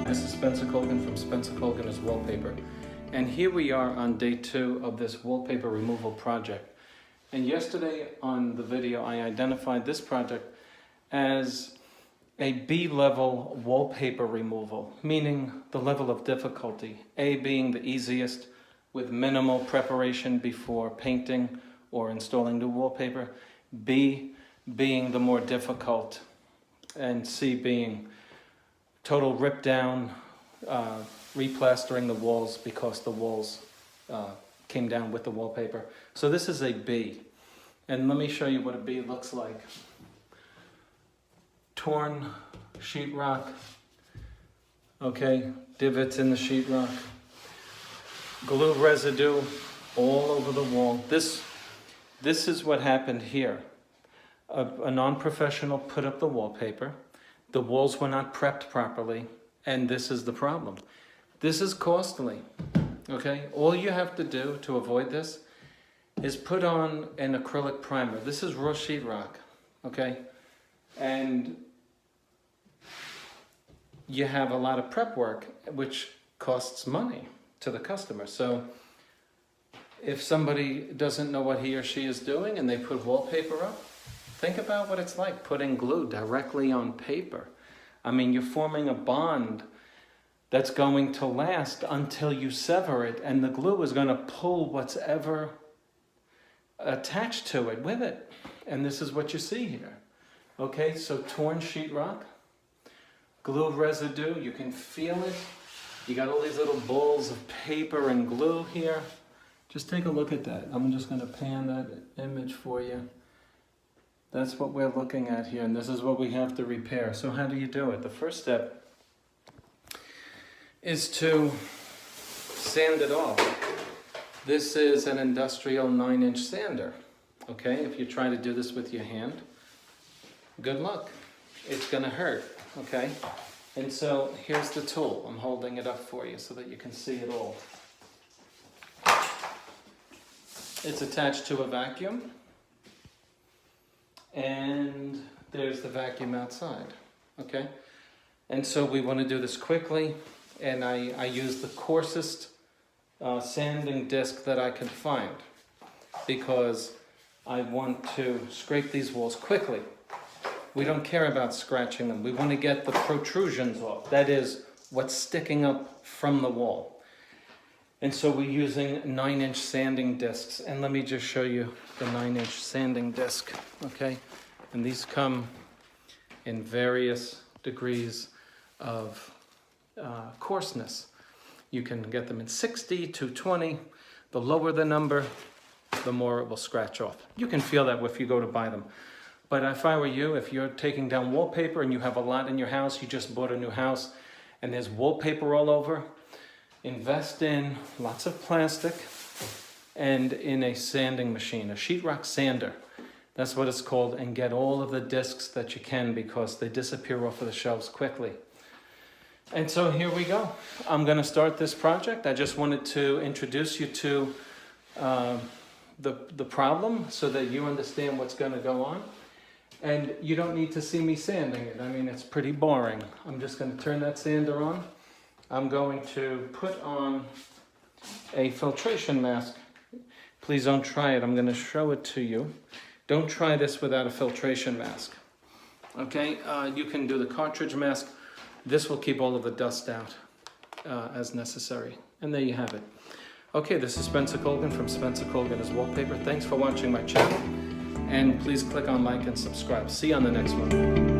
This is Spencer Colgan from Spencer Colgan is Wallpaper. And here we are on day 2 of this wallpaper removal project. And yesterday on the video, I identified this project as a B-level wallpaper removal, meaning the level of difficulty. A being the easiest with minimal preparation before painting or installing new wallpaper. B being the more difficult, and C being total rip down, replastering the walls because the walls came down with the wallpaper. So this is a B. And let me show you what a B looks like. Torn sheetrock, okay, divots in the sheetrock, glue residue all over the wall. This is what happened here. A non-professional put up the wallpaper. The walls were not prepped properly, and this is the problem. This is costly, okay? All you have to do to avoid this is put on an acrylic primer. This is raw sheetrock, okay? And you have a lot of prep work, which costs money to the customer. So if somebody doesn't know what he or she is doing and they put wallpaper up, think about what it's like putting glue directly on paper. I mean, you're forming a bond that's going to last until you sever it, and the glue is going to pull what's ever attached to it with it. And this is what you see here. Okay, so torn sheetrock, glue residue, you can feel it. You got all these little balls of paper and glue here. Just take a look at that. I'm just going to pan that image for you. That's what we're looking at here, and this is what we have to repair. So how do you do it? The first step is to sand it off. This is an industrial 9-inch sander, okay? If you try to do this with your hand, good luck. It's gonna hurt, okay? And so here's the tool. I'm holding it up for you so that you can see it all. It's attached to a vacuum. And there's the vacuum outside, okay? And so we want to do this quickly, and I use the coarsest sanding disc that I can find because I want to scrape these walls quickly. We don't care about scratching them. We want to get the protrusions off. That is what's sticking up from the wall. And so we're using 9-inch sanding discs. And let me just show you the 9-inch sanding disc, okay? And these come in various degrees of coarseness. You can get them in 60 to 20. The lower the number, the more it will scratch off. You can feel that if you go to buy them. But if I were you, if you're taking down wallpaper and you have a lot in your house, you just bought a new house, and there's wallpaper all over, invest in lots of plastic and in a sanding machine, a sheetrock sander. That's what it's called, and get all of the discs that you can because they disappear off of the shelves quickly. And so here we go. I'm going to start this project. I just wanted to introduce you to the problem so that you understand what's going to go on. And you don't need to see me sanding it. I mean, it's pretty boring. I'm just going to turn that sander on. I'm going to put on a filtration mask. Please don't try it. I'm going to show it to you. Don't try this without a filtration mask. Okay, you can do the cartridge mask. This will keep all of the dust out as necessary. And there you have it. Okay, this is Spencer Colgan from Spencer Colgan is Wallpaper. Thanks for watching my channel. And please click on like and subscribe. See you on the next one.